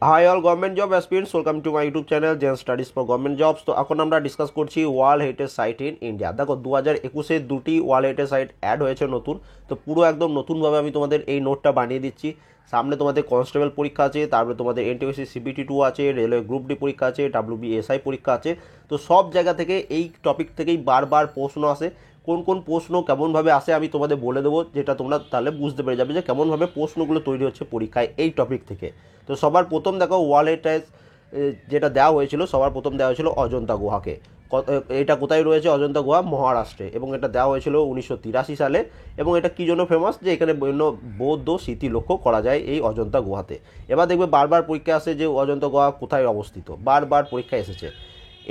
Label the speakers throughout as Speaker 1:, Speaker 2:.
Speaker 1: High all government job aspirants, welcome to my YouTube channel Zen Studies for government jobs. তো এখন আমরা discuss করছি world heritage site in India. দেখো 2021-এ দুটি ওয়ার্ল্ড হেরিটেজ সাইট অ্যাড হয়েছে নতুন। তো পুরো একদম নতুনভাবে আমি তোমাদের এই নোটটা বানিয়ে দিচ্ছি। সামনে তোমাদের কনস্টেবল পরীক্ষা আছে, তারপরে তোমাদের এনটিপিসি CBT2 আছে, রেলওয়ে গ্রুপ ডি পরীক্ষা আছে, WBSI পরীক্ষা আছে। তো সব জায়গা থেকে এই টপিক থেকেই বারবার প্রশ্ন আসে। কোন কোন প্রশ্ন কেমনভাবে আসে আমি তোমাদের বলে দেবো, যেটা তোমরা তাহলে বুঝতে পেরে যাবে যে কেমনভাবে প্রশ্নগুলো তৈরি হচ্ছে পরীক্ষায় এই টপিক থেকে। তো সবার প্রথম দেখো ওয়ার্ল্ড হেরিটেজ যেটা দেওয়া হয়েছিল, সবার প্রথম দেওয়া হয়েছিল অজন্তা গুহাকে। এটা কোথায় রয়েছে? অজন্তা গুহা মহারাষ্ট্রে, এবং এটা দেওয়া হয়েছিল 1983 সালে। এবং এটা কী জন্য ফেমাস? যে এখানে বিভিন্ন বৌদ্ধ স্মৃতি লক্ষ্য করা যায় এই অজন্তা গুহাতে। এবার দেখবে বারবার পরীক্ষা আসে যে অজন্তা গুহা কোথায় অবস্থিত, বারবার পরীক্ষা এসেছে।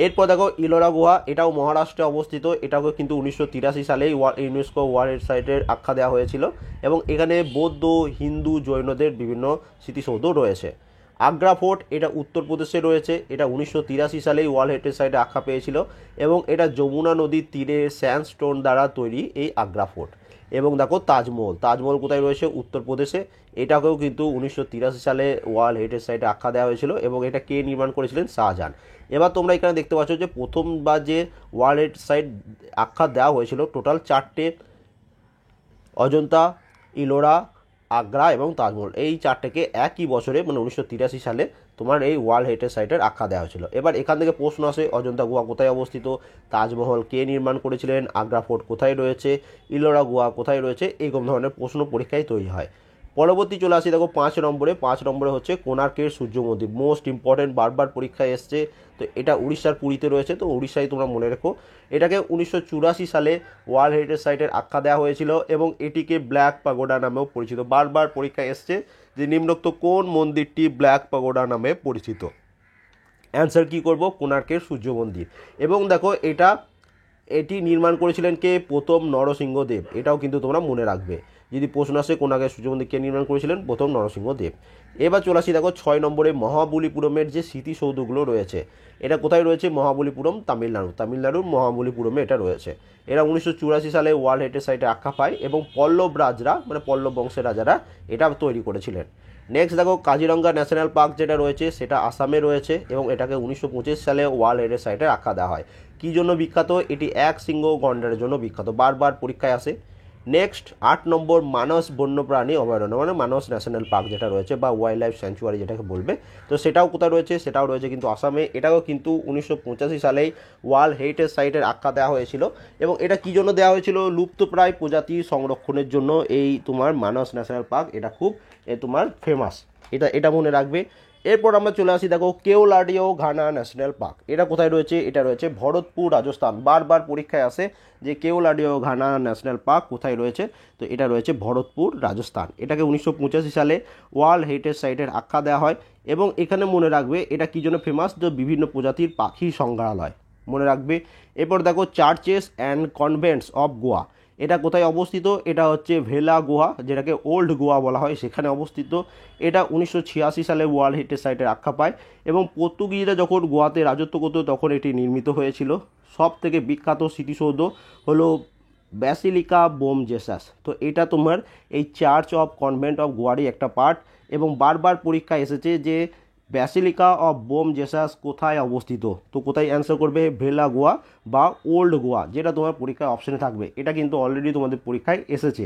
Speaker 1: এরপর দেখো ইলোরা গুহা, এটাও মহারাষ্ট্রে অবস্থিত। এটাকে কিন্তু 1983 সালেই ইউনেস্কো ওয়ার্ল্ড সাইটের আখ্যা দেওয়া হয়েছিল, এবং এখানে বৌদ্ধ, হিন্দু, জৈনদের বিভিন্ন স্মৃতিসৌধ রয়েছে। আগ্রা ফোর্ট, এটা উত্তরপ্রদেশে রয়েছে। এটা 1983 সালেই ওয়ার্ল্ড হেরিটেজ সাইটে আখ্যা পেয়েছিল, এবং এটা যমুনা নদীর তীরে স্যান্ডস্টোন দ্বারা তৈরি এই আগ্রা ফোর্ট। এবং দেখো তাজমহল, তাজমহল কোথায় রয়েছে? উত্তরপ্রদেশে। এটাকেও কিন্তু 1983 সালে ওয়ার্ল্ড হেরিটেজ সাইটে আখ্যা দেওয়া হয়েছিল, এবং এটা কে নির্মাণ করেছিলেন? শাহজাহান। এবার তোমরা এখানে দেখতে পাচ্ছ যে প্রথমবার যে ওয়ার্ল্ড হেরিটেজ সাইট আখ্যা দেওয়া হয়েছিল টোটাল 4টে: অজন্তা, ইলোরা, আগ্রা এবং তাজমহল। এই 4টেকে একই বছরে মানে 1983 সালে তোমার এই ওয়ার্ল্ড হেরিটেজ সাইটের আখ্যা দেওয়া হয়েছিল। এবার এখান থেকে প্রশ্ন আসে অজন্তা গুহা কোথায় অবস্থিত, তাজমহল কে নির্মাণ করেছিলেন, আগ্রা ফোর্ট কোথায় রয়েছে, ইলোরা গুহা কোথায় রয়েছে, এইরকম ধরনের প্রশ্ন পরীক্ষায় তৈরি হয়। পরবর্তী চলে আসি দেখো 5 নম্বরে হচ্ছে কোণার্কের সূর্য মন্দির। মোস্ট ইম্পর্টেন্ট, বারবার পরীক্ষায় এসছে। তো এটা উড়িষ্যার পুরীতে রয়েছে, তো উড়িষ্যায় তোমরা মনে রেখো। এটাকে 1984 সালে ওয়ার্ল্ড হেরিটেজ সাইটের আখ্যা দেওয়া হয়েছিল, এবং এটিকে ব্ল্যাক পাগোডা নামেও পরিচিত। বারবার পরীক্ষায় এসছে যে নিম্নোক্ত কোন মন্দিরটি ব্ল্যাক পাগোডা নামে পরিচিত? অ্যান্সার কী করব? কোণার্কের সূর্য মন্দির। এবং দেখো এটি নির্মাণ করেছিলেন কে? প্রথম নরসিংহদেব। এটাও কিন্তু তোমরা মনে রাখবে যদি প্রশ্ন আসে কোণার্কের সূর্য মন্দির কে নির্মাণ করেছিলেন? প্রথম নরসিংহদেব। এবার চলে আসি দেখো 6 নম্বরে মহাবলীপুরমের যে স্মৃতিসৌধগুলো রয়েছে। এটা কোথায় রয়েছে? মহাবলীপুরম, তামিলনাড়ুর মহাবলীপুরমে এটা রয়েছে। এরা 1984 সালে ওয়ার্ল্ড হেরিটেজ সাইটে আখ্যা পায়, এবং পল্লব রাজরা মানে পল্লব বংশের রাজারা এটা তৈরি করেছিলেন। নেক্সট দেখো কাজিরঙ্গা ন্যাশনাল পার্ক যেটা রয়েছে সেটা আসামে রয়েছে, এবং এটাকে 1925 সালে ওয়ার্ল্ড হেরিটেজ সাইটে আখ্যা দেওয়া হয়। কী জন্য বিখ্যাত? এটি এক সিংহ গন্ডারের জন্য বিখ্যাত, বারবার পরীক্ষায় আসে। নেক্সট 8 নম্বর মানস বন্যপ্রাণী অভয়ারণ্য, মানে মানস ন্যাশনাল পার্ক যেটা রয়েছে বা ওয়াইল্ড লাইফ স্যাঞ্চুয়ারি যেটাকে বলবে। তো সেটাও কোথায় রয়েছে? সেটাও রয়েছে কিন্তু আসামে। এটাও কিন্তু 1985 সালেই ওয়ার্ল্ড হেরিটেজ সাইটের আখ্যা দেওয়া হয়েছিল, এবং এটা কী জন্য দেওয়া হয়েছিল? লুপ্তপ্রায় প্রজাতি সংরক্ষণের জন্য এই তোমার মানস ন্যাশনাল পার্ক এটা খুব তোমার ফেমাস। এটা মনে রাখবে। এরপর আমরা চলে আসি দেখো কেওলাডিও ঘানা ন্যাশনাল পার্ক। এটা কোথায় রয়েছে? এটা রয়েছে ভরতপুর, রাজস্থান। বারবার পরীক্ষায় আসে যে কেওলাডিও ঘানা ন্যাশনাল পার্ক কোথায় রয়েছে। তো এটা রয়েছে ভরতপুর, রাজস্থান। এটাকে 1985 সালে ওয়ার্ল্ড হেরিটেজ সাইটের আখ্যা দেওয়া হয়, এবং এখানে মনে রাখবে এটা কী জন্য ফেমাস? যে বিভিন্ন প্রজাতির পাখি সংগ্রহালয়, মনে রাখবে। এরপর দেখো churches and convents of Goa. এটা কোথায় অবস্থিত? এটা হচ্ছে ভেলা গোয়া, যেটাকে ওল্ড গোয়া বলা হয়, সেখানে অবস্থিত। এটা 1986 সালে ওয়ার্ল্ড হেরিটেজ সাইটের আখ্যা পায়, এবং পর্তুগিজরা যখন গোয়াতে রাজত্ব করত তখন এটি নির্মিত হয়েছিল। সব থেকে বিখ্যাত স্মৃতিসৌধ হলো ব্যাসিলিকা বোম জেসাস। তো এটা তোমার এই চার্চ অফ কনভেন্ট অফ গোয়ারই একটা পার্ট, এবং বারবার পরীক্ষায় এসেছে যে ব্যাসিলিকা অফ বোম জেসাস কোথায় অবস্থিত। তো কোথায় অ্যান্সার করবে? ভেলা গোয়া বা ওল্ড গোয়া, যেটা তোমার পরীক্ষায় অপশানে থাকবে। এটা কিন্তু অলরেডি তোমাদের পরীক্ষায় এসেছে।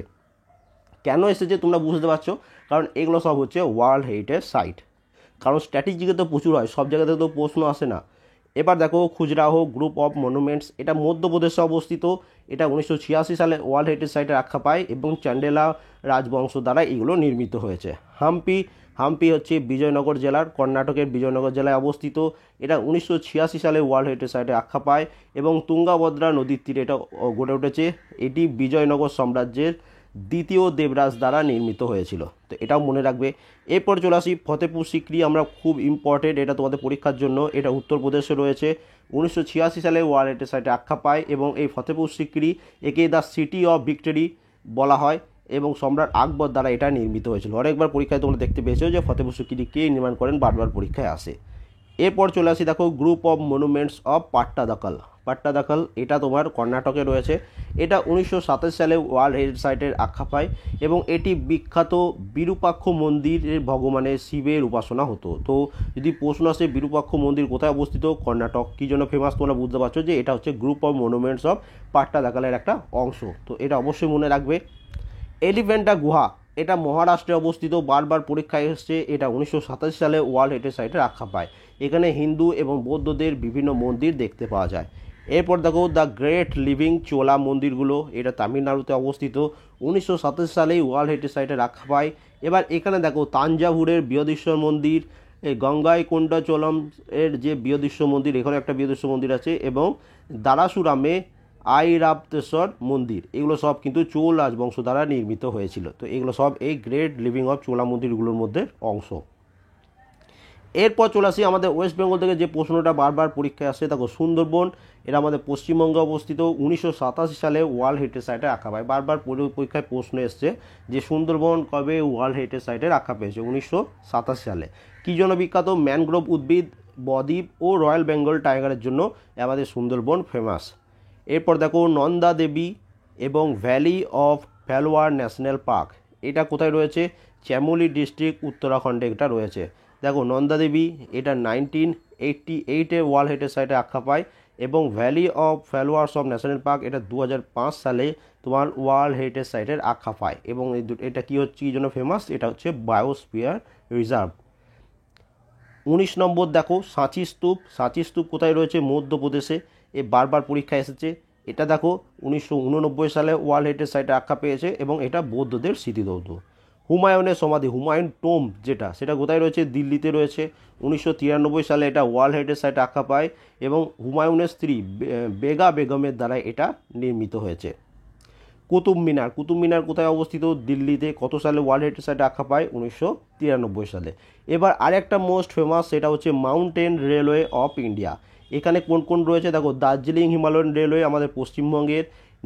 Speaker 1: কেন এসেছে তোমরা বুঝতে পারছো? কারণ এগুলো সব হচ্ছে ওয়ার্ল্ড হেরিটেজ সাইট। কারণ স্ট্র্যাটেজিকে তো প্রচুর হয়, সব জায়গাতে তো প্রশ্ন আসে না। এবার দেখো খুজরাহো গ্রুপ অফ মনুমেন্টস। এটা মধ্যপ্রদেশে অবস্থিত। এটা 1986 সালে ওয়ার্ল্ড হেরিটেজ সাইটের আখ্যা পায়, এবং চান্ডেলা রাজবংশ দ্বারা এগুলো নির্মিত হয়েছে। হাম্পি হচ্ছে বিজয়নগর জেলার, কর্ণাটকের বিজয়নগর জেলায় অবস্থিত। এটা 1986 সালে ওয়ার্ল্ড হেরিটেজ সাইটে আখ্যা পায়, এবং তুঙ্গাভদ্রা নদীর তীরে এটা গড়ে উঠেছে। এটি বিজয়নগর সাম্রাজ্যের দ্বিতীয় দেবরাজ দ্বারা নির্মিত হয়েছিল। তো এটাও মনে রাখবে। এরপর চলে আসি ফতেপুর সিক্রি। আমরা খুব ইম্পর্টেন্ট এটা তোমাদের পরীক্ষার জন্য। এটা উত্তরপ্রদেশে রয়েছে। 1986 সালে ওয়ার্ল্ড হেরিটেজ সাইটে আখ্যা পায়, এবং এই ফতেপুর সিক্রি একে দ্য সিটি অফ ভিক্টরি বলা হয়, এবং সম্রাট আকবর দ্বারা এটা নির্মিত হয়েছিল। অনেকবার পরীক্ষায় তোমরা দেখতে পেয়েছো যে ফতেপুর সিক্রি কে নির্মাণ করেন, বারবার পরীক্ষায় আসে। এরপর চলে আসি দেখো গ্রুপ অফ মনুমেন্টস অফ পাট্টাদাকাল। পাট্টাদাকাল এটা তোমার কর্ণাটকে রয়েছে। এটা 1927 সালে ওয়ার্ল্ড হেরিটেজ সাইটের আখ্যা পায় এবং এটি বিখ্যাত বিরূপাক্ষ মন্দিরের ভগবানের শিবের উপাসনা হতো। তো যদি প্রশ্ন আসে বিরূপাক্ষ মন্দির কোথায় অবস্থিত, কর্ণাটক, কী জন্য ফেমাস তোমরা বুঝতে পারছো যে এটা হচ্ছে গ্রুপ অফ মনুমেন্টস অফ পাট্টাদাকালের একটা অংশ। তো এটা অবশ্যই মনে রাখবে। এলিফ্যান্টা গুহা এটা মহারাষ্ট্রে অবস্থিত, বারবার পরীক্ষায় এসছে। এটা 1927 সালে ওয়ার্ল্ড হেরিটেজ সাইটের আখ্যা পায়। এখানে হিন্দু এবং বৌদ্ধদের বিভিন্ন মন্দির দেখতে পাওয়া যায়। এরপর দেখো দ্য গ্রেট লিভিং চোলা মন্দিরগুলো, এটা তামিলনাড়ুতে অবস্থিত, 1927 সালেই ওয়ার্ল্ড হেরিটেজ সাইটের আখ্যা পায়। এবার এখানে দেখো তাঞ্জাভুরের বৃহদীশ্বর মন্দির, এই গঙ্গাইকোন্ডাচোলম এর যে বৃহদীশ্বর মন্দির, এখানে একটা বৃহদীশ্বর মন্দির আছে, এবং দারাসুরামে আইরাবতেশ্বর মন্দির, এগুলো সব কিন্তু চোল রাজবংশ দ্বারা নির্মিত হয়েছিল। তো এগুলো সব এই গ্রেট লিভিং অফ চোলা মন্দিরগুলোর মধ্যে অংশ। এরপর চলে আসি আমাদের ওয়েস্ট বেঙ্গল থেকে যে প্রশ্নটা বারবার পরীক্ষায় আসে, দেখো সুন্দরবন, এটা আমাদের পশ্চিমবঙ্গে অবস্থিত, 1987 সালে ওয়ার্ল্ড হেরিটেজ সাইটে আখ্যা পায়। বারবার পরীক্ষায় প্রশ্ন এসছে যে সুন্দরবন কবে ওয়ার্ল্ড হেরিটেজ সাইটের আখ্যা পেয়েছে, 1987 সালে। কী জন্য বিখ্যাত? ম্যানগ্রোভ উদ্ভিদ, বদ্বীপ ও রয়্যাল বেঙ্গল টাইগারের জন্য আমাদের সুন্দরবন ফেমাস। এরপর দেখো নন্দা দেবী এবং ভ্যালি অফ ফ্যালোয়ার ন্যাশনাল পার্ক, এটা কোথায় রয়েছে? চ্যামোলি ডিস্ট্রিক্ট, উত্তরাখণ্ডে এটা রয়েছে। দেখো নন্দা দেবী এটা 1988-এ ওয়ার্ল্ড হেরিটেজ সাইটে আখ্যা পায় এবং valley of flowers of national park এটা 2005 সালে তোমার ওয়ার্ল্ড হেরিটেজ সাইটের আখ্যা পায়। এবং এটা কী হচ্ছে, কী জন্য ফেমাস? এটা হচ্ছে বায়োস্ফিয়ার রিজার্ভ। 19 নম্বর দেখো সাঁচি স্তূপ। সাঁচি স্তূপ কোথায় রয়েছে? মধ্যপ্রদেশে। এ বারবার পরীক্ষায় এসেছে। এটা দেখো 1989 সালে ওয়ার্ল্ড হেরিটেজ সাইটে আখ্যা পেয়েছে এবং এটা বৌদ্ধদের স্মৃতিসৌধ। হুমায়ুনের সমাধি, হুমায়ুন টোম্ব যেটা, সেটা কোথায় রয়েছে? দিল্লিতে রয়েছে। 1993 সালে এটা ওয়ার্ল্ড হেরিটেজ সাইটে আখ্যা পায় এবং হুমায়ুনের স্ত্রী বেগা বেগমের দ্বারা এটা নির্মিত হয়েছে। কুতুব মিনার, কুতুব মিনার কোথায় অবস্থিত? দিল্লিতে। কত সালে ওয়ার্ল্ড হেরিটেজ সাইটে আখ্যা পায়? 1993 সালে। এবার আরেকটা মোস্ট ফেমাস, সেটা হচ্ছে মাউন্টেন রেলওয়ে অফ ইন্ডিয়া। এখানে কোন কোন রয়েছে দেখো, দার্জিলিং হিমালয়ান রেলওয়ে আমাদের পশ্চিমবঙ্গের,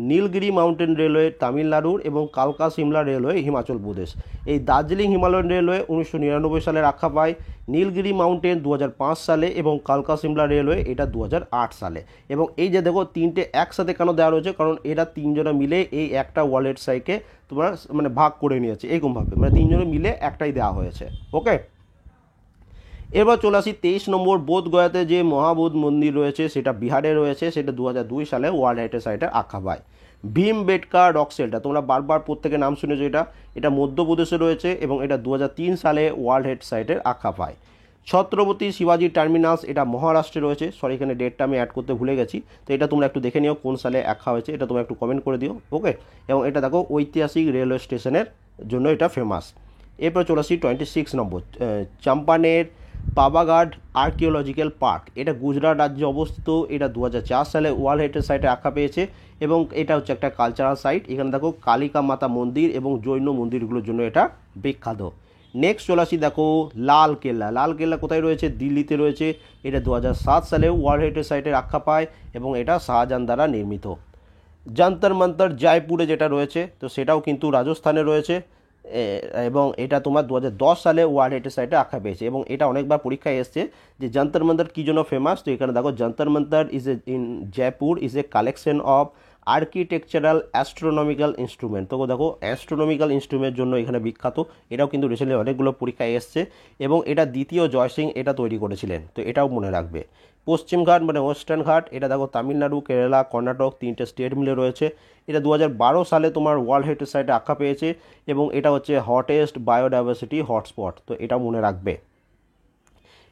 Speaker 1: নীলগিরি মাউন্টেন রেলওয়ে তামিলনাড়ুর এবং কালকা সিমলা রেলওয়ে হিমাচল প্রদেশ। এই দার্জিলিং হিমালয়ান রেলওয়ে 1999 সালে আখ্যা পায়, নীলগিরি মাউন্টেন 2005 সালে এবং কালকা সিমলা রেলওয়ে এটা 2008 সালে। এবং এই যে দেখো তিনটে একসাথে কেন দেওয়া রয়েছে, কারণ এরা তিনজনে মিলে এই একটা ওয়ার্ল্ড হেরিটেজ সাইটকে তোমরা মানে ভাগ করে নিয়েছে এরকমভাবে, মানে তিনজনে মিলে একটাই দেওয়া হয়েছে। ওকে, এবার চলে আসি 23 নম্বর, বোধগয়াতে যে মহাবোধ মন্দির রয়েছে সেটা বিহারে রয়েছে, সেটা 2002 সালে ওয়ার্ল্ড হেরিটেজ সাইটের আখ্যা পায়। ভীমবেটকা রক শেল্টার, তোমরা বারবার প্রত্যেকের নাম শুনেছো, এটা মধ্যপ্রদেশে রয়েছে এবং এটা 2003 সালে ওয়ার্ল্ড হেরিটেজ সাইটের আখ্যা পায়। ছত্রপতি শিবাজি টার্মিনাস, এটা মহারাষ্ট্রে রয়েছে। সরি, এখানে ডেটটা আমি অ্যাড করতে ভুলে গেছি, তো এটা তোমরা একটু দেখে নিও কোন সালে আখ্যা হয়েছে, এটা তোমরা একটু কমেন্ট করে দিও। ওকে, এবং এটা দেখো ঐতিহাসিক রেলওয়ে স্টেশনের জন্য এটা ফেমাস। এরপর চলে আসি 26 নম্বর, চাম্পানের পাবাগাড আর্কিওলজিক্যাল পার্ক, এটা গুজরাট রাজ্যে অবস্থিত। এটা 2004 সালে ওয়ার্ল্ড হেরিটেজ সাইটে আখ্যা পেয়েছে এবং এটা হচ্ছে একটা কালচারাল সাইট। এখানে দেখো কালিকা মাতা মন্দির এবং জৈন মন্দিরগুলোর জন্য এটা বিখ্যাত। নেক্সট চলে আসি দেখো লাল কেল্লা। লাল কেল্লা কোথায় রয়েছে? দিল্লিতে রয়েছে। এটা 2007 সালে ওয়ার্ল্ড হেরিটেজ সাইটের আখ্যা পায় এবং এটা শাহজাহান দ্বারা নির্মিত। যন্তর মন্তর জয়পুরে যেটা রয়েছে, তো সেটাও কিন্তু রাজস্থানে রয়েছে এবং এটা তোমার 2010 সালে ওয়ার্ল্ড হেরিটেজ সাইটে আখ্যা পেয়েছে এবং এটা অনেকবার পরীক্ষায় এসছে যে যন্তর মন্তর কী জন্য ফেমাস। তো এখানে দেখো Jantar Mantar in Jaipur is a collection of architectural astronomical instrument. তো দেখো অ্যাস্ট্রোনমিক্যাল ইনস্ট্রুমেন্টের জন্য এখানে বিখ্যাত। এটাও কিন্তু রিসেন্টলি অনেকগুলো পরীক্ষায় এসছে এবং এটা দ্বিতীয় জয়সিং এটা তৈরি করেছিলেন, তো এটাও মনে রাখবে। পশ্চিম ঘাট মানে ওয়েস্টার্ন ঘাট, এটা দেখো তামিলনাড়ু, কেরালা, কর্ণাটক তিনটে স্টেট মিলে রয়েছে। এটা 2012 সালে তোমার ওয়ার্ল্ড হেরিটেজ সাইটে আখ্যা পেয়েছে এবং এটা হচ্ছে হটেস্ট বায়োডাইভার্সিটি হটস্পট, তো এটা মনে রাখবে।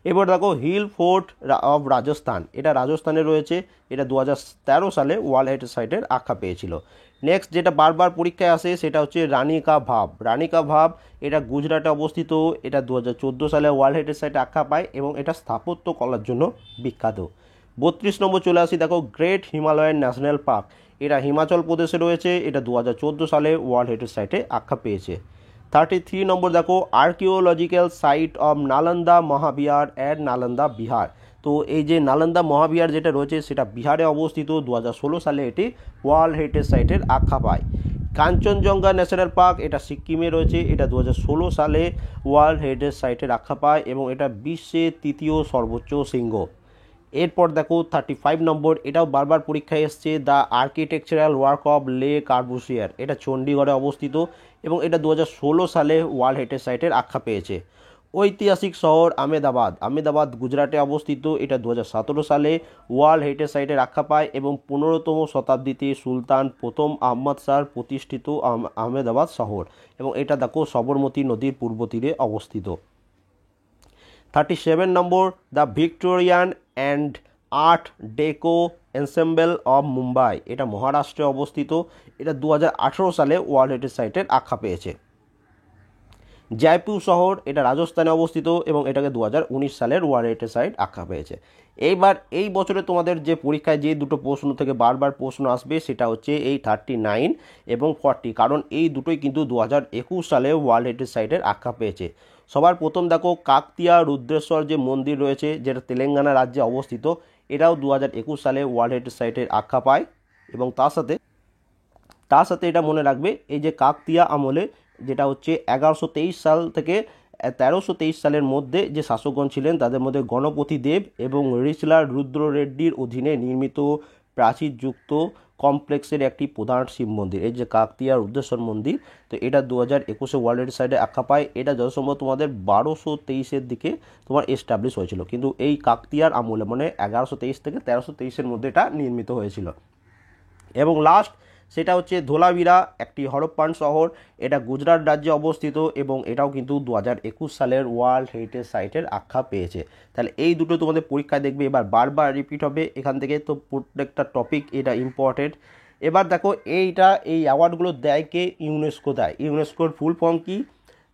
Speaker 1: এবার দেখো হিল ফোর্ট অফ রাজস্থান, এটা রাজস্থানে রয়েছে। এটা 2013 সালে ওয়ার্ল্ড হেরিটেজ সাইটের আখ্যা পেয়েছিল। নেক্সট যেটা বারবার পরীক্ষায় আসে সেটা হচ্ছে রানী কা ভাব। রানী কা ভাব এটা গুজরাটে অবস্থিত। এটা 2014 সালে ওয়ার্ল্ড হেরিটেজ সাইটে আখ্যা পায় এবং এটা স্থাপত্য কলার জন্য বিখ্যাত। 32 নম্বর চলে আসি দেখো গ্রেট হিমালয়ান ন্যাশনাল পার্ক, এটা হিমাচল প্রদেশে রয়েছে। এটা 2014 সালে ওয়ার্ল্ড হেরিটেজ সাইটে আখ্যা পেয়েছে। 33 নম্বর দেখো archaeological site of Nalanda Mahavihara and Nalanda Bihar. তো এই যে নালন্দা মহাবিহার যেটা রয়েছে সেটা বিহারে অবস্থিত। 2016 সালে এটি ওয়ার্ল্ড হেরিটেজ সাইটের আখ্যা পায়। কাঞ্চনজঙ্ঘা ন্যাশনাল পার্ক, এটা সিকিমে রয়েছে, এটা 2016 সালে ওয়ার্ল্ড হেরিটেজ সাইটে রক্ষা পায় এবং এটা বিশ্বের তৃতীয় সর্বোচ্চ শৃঙ্গ। এরপর দেখো 35 নম্বর, এটাও বারবার পরীক্ষায় এসছে, দ্য আর্কিটেকচারাল ওয়ার্ক অফ লে কার্বুসিয়ার, এটা চণ্ডীগড়ে অবস্থিত এবং এটা 2016 সালে ওয়ার্ল্ড হেরিটেজ সাইটের আখ্যা পেয়েছে। ঐতিহাসিক শহর আহমেদাবাদ, আহমেদাবাদ গুজরাটে অবস্থিত, এটা 2017 সালে ওয়ার্ল্ড হেরিটেজ সাইটে রক্ষা পায় এবং 15তম শতাব্দীতে সুলতান প্রথম আহমদ শাহ প্রতিষ্ঠিত আহমেদাবাদ শহর এবং এটা দেখো সবরমতী নদীর পূর্ব তীরে অবস্থিত। 37 নম্বর, the Victorian and art deco ensemble of Mumbai, এটা মহারাষ্ট্রে অবস্থিত, এটা 2018 সালে ওয়ার্ল্ড হেরিটেজ সাইটের আখ্যা পেয়েছে। জয়পুর শহর, এটা রাজস্থানে অবস্থিত এবং এটাকে 2019 সালের ওয়ার্ল্ড হেরিটেজ সাইট আখ্যা পেয়েছে। এইবার এই বছরে তোমাদের যে পরীক্ষায় যে দুটো প্রশ্ন থেকে বারবার প্রশ্ন আসবে সেটা হচ্ছে এই 39 এবং 40, কারণ এই দুটোই কিন্তু 2021 সালে ওয়ার্ল্ড হেরিটেজ সাইটের আখ্যা পেয়েছে। সবার প্রথম দেখো কাকতিয়া রুদ্রেশ্বর যে মন্দির রয়েছে, যেটা তেলেঙ্গানা রাজ্যে অবস্থিত, এটাও 2021 সালে ওয়ার্ল্ড হেরিটেজ সাইটের আখ্যা পায় এবং তার সাথে এটা মনে রাখবে এই যে কাকতিয়া আমলে, যেটা হচ্ছে 1123 সাল থেকে 1323 সালের মধ্যে যে শাসকগণ ছিলেন তাদের মধ্যে গণপতি দেব এবং রিচলার রুদ্র রেড্ডির অধীনে নির্মিত প্রাচীরযুক্ত কমপ্লেক্সের একটি প্রধান শিব মন্দির, এই যে কাকতিয়া রুদ্রেশ্বর মন্দির। তো এটা 2021 ওয়ার্ল্ড হেরিটেজ সাইটে আখ্যা পায়। এটা যথাসম্ভব তোমাদের 1223 দিকে তোমার এস্টাবলিশ হয়েছিল, কিন্তু এই কাকতিয়ার আমলে মানে 1123 থেকে 1323 মধ্যে এটা নির্মিত হয়েছিল। এবং লাস্ট সেটা হচ্ছে ধোলাভিরা, একটি হরপ্পান শহর, এটা গুজরাট রাজ্যে অবস্থিত এবং এটাও কিন্তু 2021 সালের ওয়ার্ল্ড হেরিটেজ সাইটের আখ্যা পেয়েছে। তাহলে এই দুটো তোমাদের পরীক্ষায় দেখবে, এবার বারবার রিপিট হবে এখান থেকে, তো প্রত্যেকটা টপিক এটা ইম্পর্টেন্ট। এবার দেখো এই অ্যাওয়ার্ডগুলো দেয় কে? ইউনেস্কো দেয়। ইউনেস্কোর ফুল ফর্ম কি?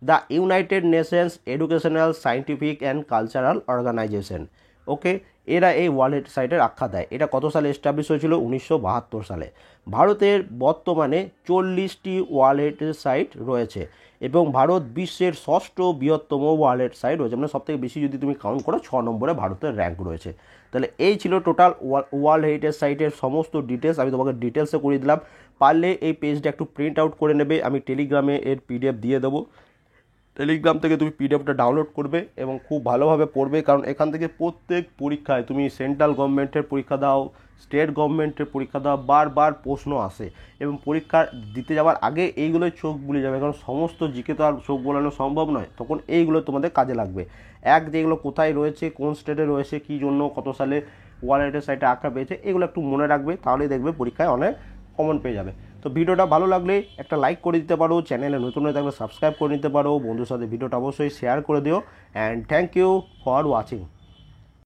Speaker 1: The United Nations educational scientific and cultural organization. Okay, এরা এই ওয়ার্ল্ড হেরিটেজ সাইটের আখ্যা দেয়। এটা কত সালে এস্টাবলিশ হয়েছিল? 1972 সালে। ভারতের বর্তমানে 40টি ওয়ার্ল্ড হেরিটেজ সাইট রয়েছে এবং ভারত বিশ্বের 6ষ্ঠ বৃহত্তম ওয়ার্ল্ড হেরিটেজ সাইট রয়েছে, মানে সবথেকে বেশি যদি তুমি কাউন্ট করো 6 নম্বরে ভারতের র্যাঙ্ক রয়েছে। তাহলে এই ছিল টোটাল ওয়ার্ল্ড হেরিটেজ সাইটের সমস্ত ডিটেলস, আমি তোমাকে ডিটেলসে করে দিলাম। পারলে এই পেজটা একটু প্রিন্ট আউট করে নেবে, আমি টেলিগ্রামে এর পিডিএফ দিয়ে দেবো, টেলিগ্রাম থেকে তুমি পিডিএফটা ডাউনলোড করবে এবং খুব ভালোভাবে পড়বে, কারণ এখান থেকে প্রত্যেক পরীক্ষায় তুমি সেন্ট্রাল গভর্নমেন্টের পরীক্ষা দাও, স্টেট গভর্নমেন্টের পরীক্ষা দাও, বারবার প্রশ্ন আসে এবং পরীক্ষা দিতে যাওয়ার আগে এইগুলোই চোখ বুলে যাবে, কারণ সমস্ত জিকে তো আর চোখ বোলানো সম্ভব নয়, তখন এইগুলো তোমাদের কাজে লাগবে। যেগুলো কোথায় রয়েছে, কোন স্টেটে রয়েছে, কী জন্য, কত সালে ওয়ার্ল্ড হেরিটেজ সাইটে আখ্যা পেয়েছে, এগুলো একটু মনে রাখবে, তাহলেই দেখবে পরীক্ষায় অনেক কমন পেয়ে যাবে। তো ভিডিওটা ভালো লাগলে একটা লাইক করে দিতে পারো, চ্যানেলে নতুন হয়ে থাকলে সাবস্ক্রাইব করে নিতে পারো, বন্ধুর সাথে ভিডিওটা অবশ্যই শেয়ার করে দিও। And thank you for watching.